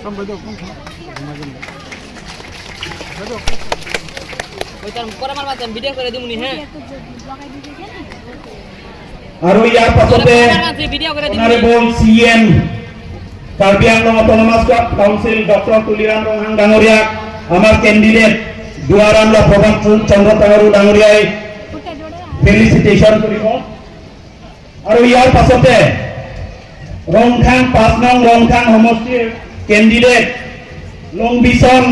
আৰু ইয়াৰ পাছতে honourable CM Karbi Anglong autonomous council doctor Tuliram Ronghang ডাঙৰীয়াক আমাৰ কেণ্ডিডেট দুৱাৰাম প্ৰভাত চন্দ্ৰ তাহাৰু ডাঙৰীয়াই ফেলিচিটেশ্যন কৰিব। আৰু ইয়াৰ পাছতে ৰংখাং 5 নং ৰংখাং সমষ্টিৰ কেণ্ডিডেট লংবিচন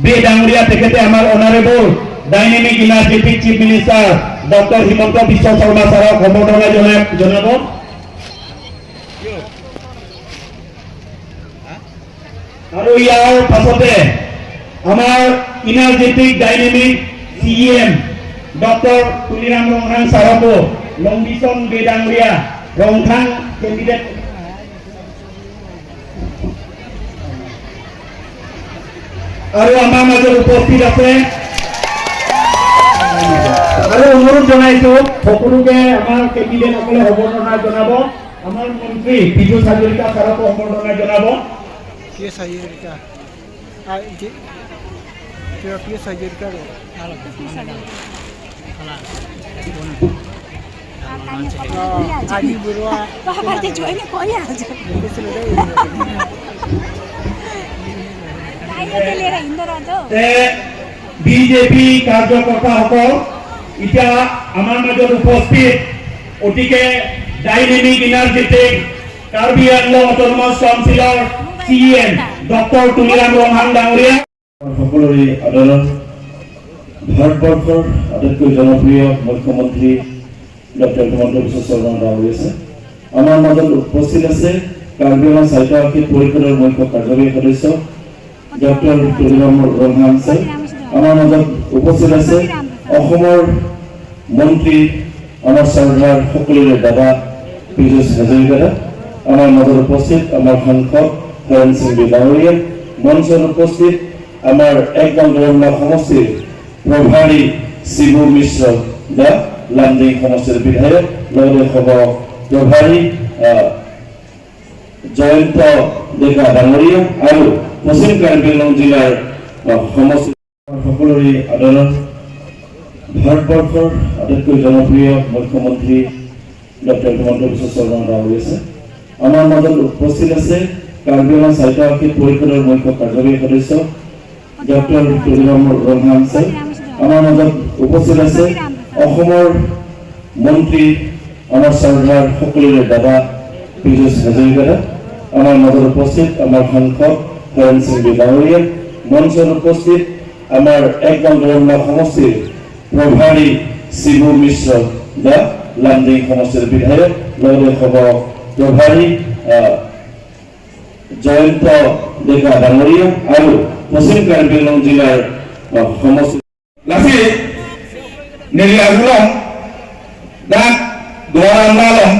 বে ডাঙৰীয়া তেখেতে আমাৰ honourable dynamic energetic chief minister doctor Himanta Biswa Sarma ছাৰক সম্বৰ্ধনা জনাব। আৰু ইয়াৰ পাছতে আমাৰ energetic dynamic CM doctor Tuliram Ronghang ছাৰকো লংবিচন বে ডাঙৰীয়া ৰংখাং কেণ্ডিডেট আৰু আমাৰ মাজত উপস্থিত আছে আৰু অনুৰোধ জনাইছো সকলোকে আমাৰ কেণ্ডিডেটসকলে সম্বৰ্ধনা জনাব। আমাৰ মন্ত্ৰী পীযুষ হাজৰিকা ছাৰকো সম্বৰ্ধনা জনাব। বিজেপি কাৰ্যকৰ্তাসকল এতিয়া আমাৰ মাজত উপস্থিত অতিকে ডাইনামিক ইনাৰ্জেটিক কাৰ্বি আংলং অটোনমাস কাউন্সিলৰ CM ডক্টৰ তুলিৰাম ৰংহাং ডাঙৰীয়া সকলোৰে আদৰত ভাৰতবৰ্ষৰ আটাইতকৈ জনপ্ৰিয় মুখ্যমন্ত্ৰী ডক্টৰ হিমন্ত বিশ্ব শৰ্মা ডাঙৰীয়া আছে। আমাৰ মাজত উপস্থিত আছে কাৰ্বি আংলং স্বায়ত্তশাসিত পৰিষদৰ মুখ্য কাৰ্যবাহী সদস্য ডক্টৰ তুলিৰাম ৰংহাং ছাৰ। আমাৰ মাজত উপস্থিত আছে অসমৰ মন্ত্ৰী আমাৰ চৰকাৰ সকলোৰে দাদা পীযুষ হাজৰিকা। আমাৰ মাজত উপস্থিত আমাৰ সাংসদ হৰেণ সিং ডাঙৰীয়া। মঞ্চত উপস্থিত আমাৰ 1 নং দৰংগাঁও সমষ্টিৰ প্ৰভাৰী শিবু মিশ্ৰ দা লামডিং সমষ্টিৰ বিধায়ক, লগতে প্ৰভাৰী জয়ন্ত ডেকা ডাঙৰীয়া আৰু পশ্চিম কাৰ্বি আংলং জিলাৰ সমষ্টি সকলোৰে আদৰত ভাৰতবৰ্ষৰ আটাইতকৈ জনপ্ৰিয় মুখ্যমন্ত্ৰী ডক্টৰ হিমন্ত বিশ্ব শৰ্মা ডাঙৰীয়া আছে। আমাৰ মাজত উপস্থিত আছে কাৰ্বি আংলং স্বায়ত্তশাসিত পৰিষদৰ মুখ্য কাৰ্যবাহী সদস্য ডক্টৰ তুলিৰাম ৰংহাং ছাৰ। আমাৰ মাজত উপস্থিত আছে অসমৰ মন্ত্ৰী আমাৰ চৰকাৰ সকলোৰে দাদা পীযুষ হাজৰিকা। আমাৰ মাজত উপস্থিত আমাৰ সাংসদ হৰেণ সিং ডাঙৰীয়া। মঞ্চত উপস্থিত আমাৰ 1 নং দৰংগাঁও সমষ্টিৰ প্ৰভাৰী শিবু মিশ্ৰ দা লামডিং সমষ্টিৰ বিধায়ক, লগতে প্ৰভাৰী জয়ন্ত ডেকা ডাঙৰীয়া আৰু পশ্চিম কাৰ্বি আংলং জিলাৰ সমষ্টি লাসি নেলিয়াগুলং দা দোয়ারান্দালং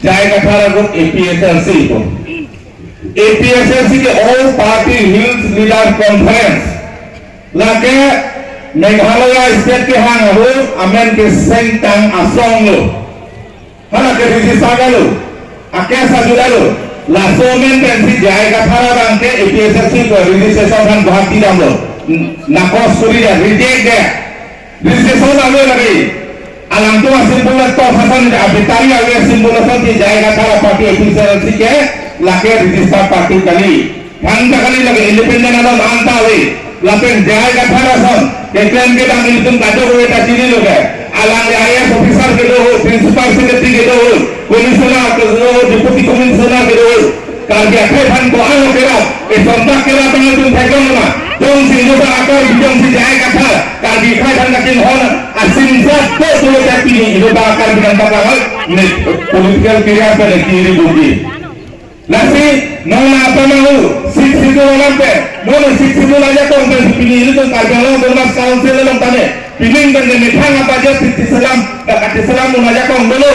জায়গাঠারাগুত APSLC के all party hills leader conference लाके मेघालय स्टेट के हांगो अमेन के सेंटांग असोंगो हना के रिजिसागालो आके साजुलालो लासोमेन पेंसी जायगा थारा बांके APSLC को रजिस्ट्रेशन हां गुवाहाटी दामलो नाकस करिया रिजेक्ट दे रजिस्ट्रेशन आवे लगे alam tu simbol to hasan abitari awe simbol santi जायगा थारा पार्टी APSLC के लाके रजिस्टर पार्टी कली हंगा कली लगे इंडिपेंडेंट आलो मानता हुई लापेन जायगा थारा सन के क्लेम के दाम तुम काजो को बेटा चीनी लोग है आलांग IAS ऑफिसर के दो प्रिंसिपल सेक्रेटरी के दो कमिश्नर के दो डिप्टी कमिश्नर के दो कार्य के फन को आयो केरा ए संता केरा तंग तुम फेको ना तुम सिंधु का आकर बिजों से जायगा था कार्य का फन का किन होना असिन से तो जाती है जो आकर बिजों का ने पॉलिटिकल कैरियर पे की होगी Nasi nona apa mau six itu orang pe, nona six itu aja kau kan pilih itu kalau dalam council dalam tane pilih kan metang apa aja six Islam, kat Islam nona aja kau dulu.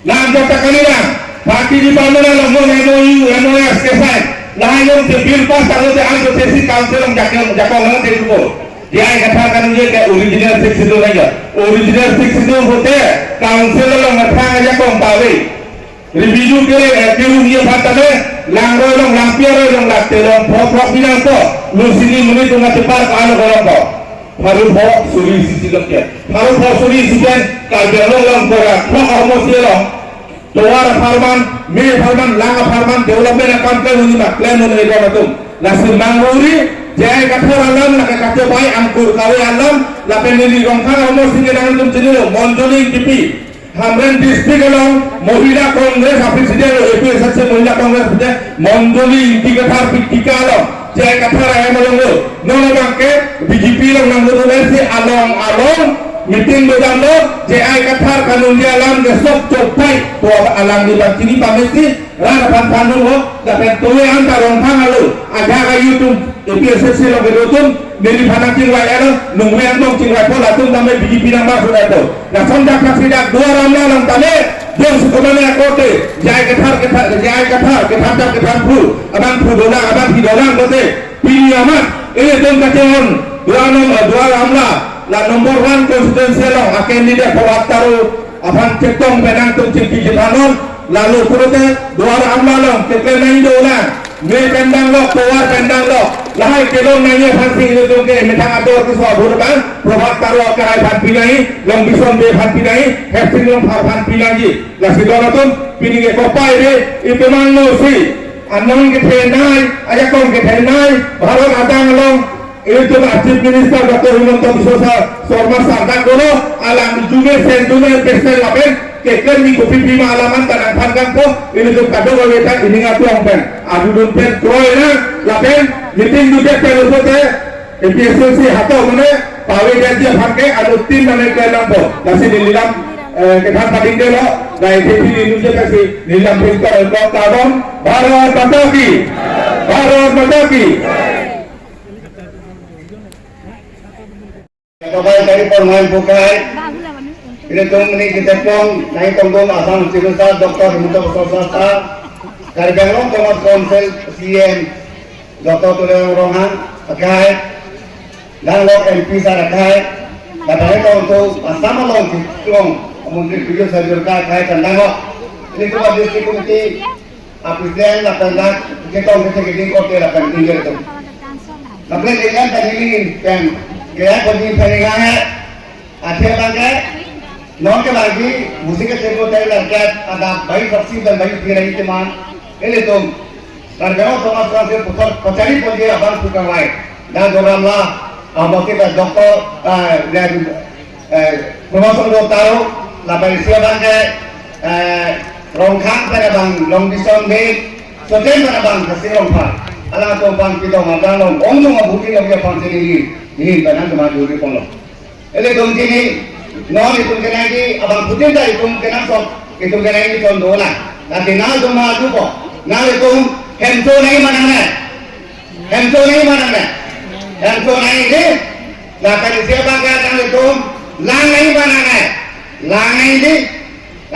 Nah jota kalian, parti di mana lah mau MOU kesai, lah yang bill pas kalau dia angkat sesi council yang jakau orang itu. Dia katakan dia ke original six itu aja, original six itu hote council dalam metang aja kau tahu. review ke kelu dia patale lang roi long lang pia roi long lakte long pro binang ko lu sini muni tunga tepar ka alo gorong ko haru pho suri sisi lokya haru pho suri sikan ka belong long kora pro almost ye long Tuar farman me farman lang farman development account ke uni ma plan uni ko matum lasin manguri jai kathar alam la kathe bai angkur kawe alam la penili rongkhang almost sini nang tum chini monjoli tipi Hamren district along Mohila Congress Presiden APSC Mohila Congress Presiden Mondoli inti kathar pitika along jai kathar ayam along nono bangke BJP long nang si along meeting bedang lo jai kathar kanun dia alam ke sok copai to alang di sini pamesti ran pan lo dapat towe antar rongkhang alu ada ka YouTube APSC lo bedotum dari panakin wa ero nungwe andong cingwa pola tum tamai BJP nang masuk itu na sondak sidak dua ramla lang tale dong sukamane kote jai kathar phu abang phu dola abang hidolang kote pilih amat ini dong kaceon dua ramla la nomor 1 constituency long akan tidak pawataru apan cetong benang tung cingki jetanon lalu kurute dua ramla long kekenai dola me pendang lo keluar pendang lo lahai kelong nanya phansi itu ke metang ador ke so burban pawataru kai phan pilai long bison be phan pilai hepsing long phan pilai la sidonatum pini ke kopai re itu mangno si anong ke thenai ajakong ke thenai bharat adang long itu Chief Minister Dr. Himanta Biswa Sarma Sarda Golo alang jume sentume pesel lapen keker ni kopi bima alaman tanang panggang po ini tu kado gaweta ini ngatu ang pen adu dun pen kroy na lapen meeting dute pelote APSC hato mane pawe dia phake adu tin mane kelam po kasi nilam kethan pating delo dai depi nuje kasi nilam pintar ko kadon Bharat Mata ki Kabar dari permain bukai, ini tunggu kita pun naik tunggu asam cilusa Dr. Himanta Biswa Sarma dari Bangalore Commerce Council CM Dr. Tulung Rohan pakai dan lo MP sarakai dan mereka untuk asam long ciklong mungkin video saya pakai tentang ini cuma district committee presiden lakukan kita untuk kita kota lakukan tinggal itu. Lakukan dengan tadi ini kaya pagi peringa hai, akhir bangkai, non ke lagi musik ke tempat tadi lagi ada bayi saksi dan bayi pirai teman, ini tuh, karena Thomas Francis pecari pagi abang tukang lain, dan doramlah, abang kita doktor dan promosi doktor, lapan siapa bangkai, rongkhang pada bang long bison deh, sotem pada bang kasih rongkhang, alam tu bang kita makan long, onjung abuki yang dia pancing ini benar cuma dulu pun loh. Ini dong sini, non itu kena lagi, abang putih dah itu kena sok, itu kena lagi contoh lah. Nanti nal tu mah tu kok, nal itu hemso naik mana nih, hemso naik mana nih, hemso naik ini, lah kalau siapa kan nal itu lang naik mana nih, lang naik ini,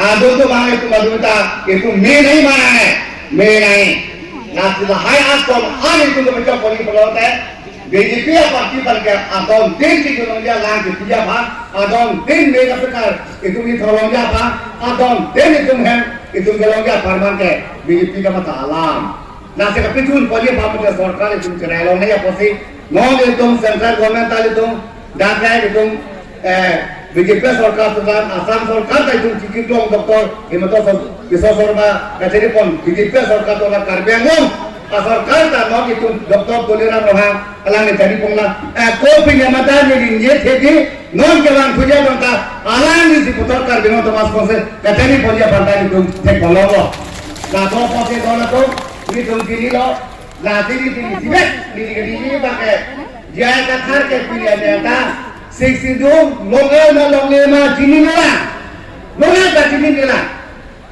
adu tu mana itu maduta, itu me naik mana nih, me naik. Nah sudah hai asal, hari itu tu macam polis pelawat BJP parti bergerak atau tim itu menjadi langit dia apa atau tim mereka sekar itu mitolognya apa atau tim itu itu mitolognya farman ke BJP ka mata alam nah sekarang itu polis pamungkas sarkar itu cerelongnya apa sih non itu central government itu data itu BJP sarkar sedang Assam sarkar itu cikidong Dr. Himanta Biswa Sarma kaciri pun BJP sarkar itu orang Karbi Anggong sarkar tak mau itu Dr. Tulung Rohan alang jadi penglah kopi nyamatan jadi dia jadi non kelang puja bangka alang di seputar Karbino Thomas Konsen katanya puja pantai itu teknologi nah kalau pakai dolar tu ini tu kini lo nah ini sibet ini pakai jaya kathar ke pilihannya kan seksidu longe ma cini nila longe tak cini nila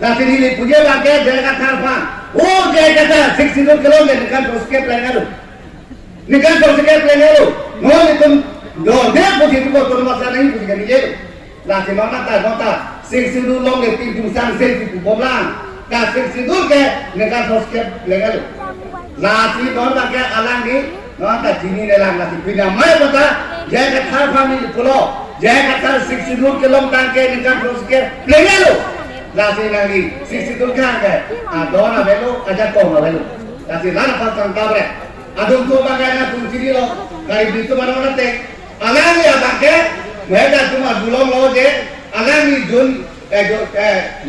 nah ini puja pakai jaya kathar pan oh jaya kathar seksidu kilometer kan terus ke pelanggaru निकाल कर सके plane है लो no तुम दो दे पूछे तुमको तुम मसला नहीं पूछ कर ये लाते माना ता सिक्स सिंदू लोग के तीन दुसान से बोला का सिक्स सिंदू के निकाल कर सके प्लेन है लो लाती नॉन ता के अलग नी नॉन ता चीनी ने लाग लाती बिना मैं बता जय का थार फैमिली पुलो जय का थार सिक्स सिंदू के लोग टांग के निकाल कर सके प्लेन है लो lasi nangi sisi tulkan ke dona belu aja kong belu lasi lana pasang kabre adum tu bagai na tu sini lo kali itu mana mana te alami apa ke mereka cuma bulong lo je alami jun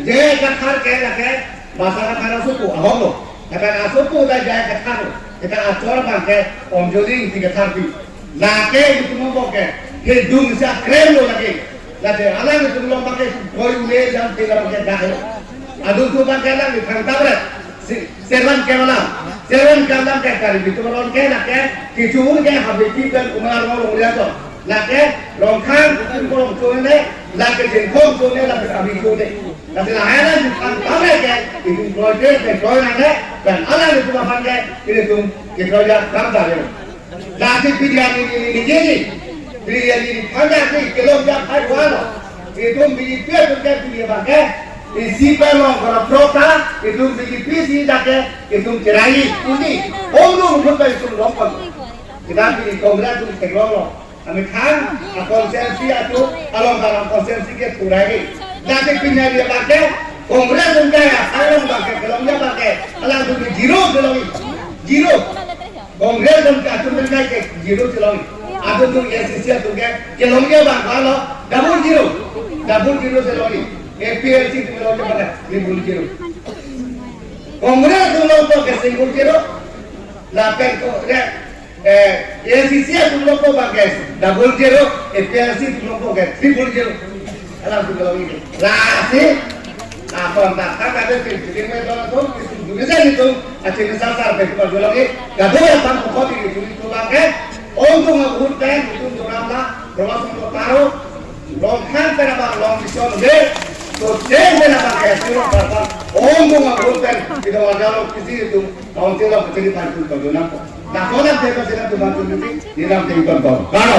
je kathar ke lake masalah karena suku ahok lo karena suku dah jaya kathar kita acor bangke om joling tiga tarpi lake itu mau ke hidung sia krem lo lagi lagi alami itu belum pakai koi ule jam tiga pakai dah adum tu pakai lagi kan kabre servan kemalam ke kali itu kalau ke nak ke kicun ke habis dan umar orang lihat tu nak ke rongkang itu orang tu ni nak ke jengkong tu ni nak ke habis tu ni nanti lah ada kan kabre ke itu projek ke koi nak ke dan alam itu apa ke ini tu kita lihat kamera ni nanti pilihan ini pilihan ini pandai ni kalau jam hari wala itu pilih tu ke pilih apa isi pelong kalau prota itu biji dake itu cerai ini orang bukan itu lompat kita pilih kongres itu teglong kami kan konsensi itu kalau dalam konsensi ke kurai nanti pindah dia pakai kongres enggak ya alam pakai kelongnya pakai alam itu zero kelongi zero kongres enggak itu enggak ke zero kelongi aku tuh sisi itu ke kelongnya bang kalau double zero kelongi APLC itu kalau mana single zero. Kongres itu logo ke single zero. Lapen ko ACC itu logo bagai double zero. APLC itu logo ke triple zero. Alam tu kalau ini. Lasi apa tak ada sini mana tu itu juga itu aceh besar betul betul lagi. Gaduh yang tak kau itu bagai. Untuk mengurutkan itu orang bermasuk untuk taruh. Longkan kenapa long vision deh. तो देश में ना पाके सिर्फ करता ओम को मगुलते इधर वाला किसी तो काउंसिल ऑफ पिछली पार्टी को जो ना कौन है देखो सिर्फ तुम्हारे को नहीं निराम देवी कर दो कानो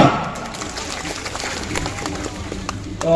तो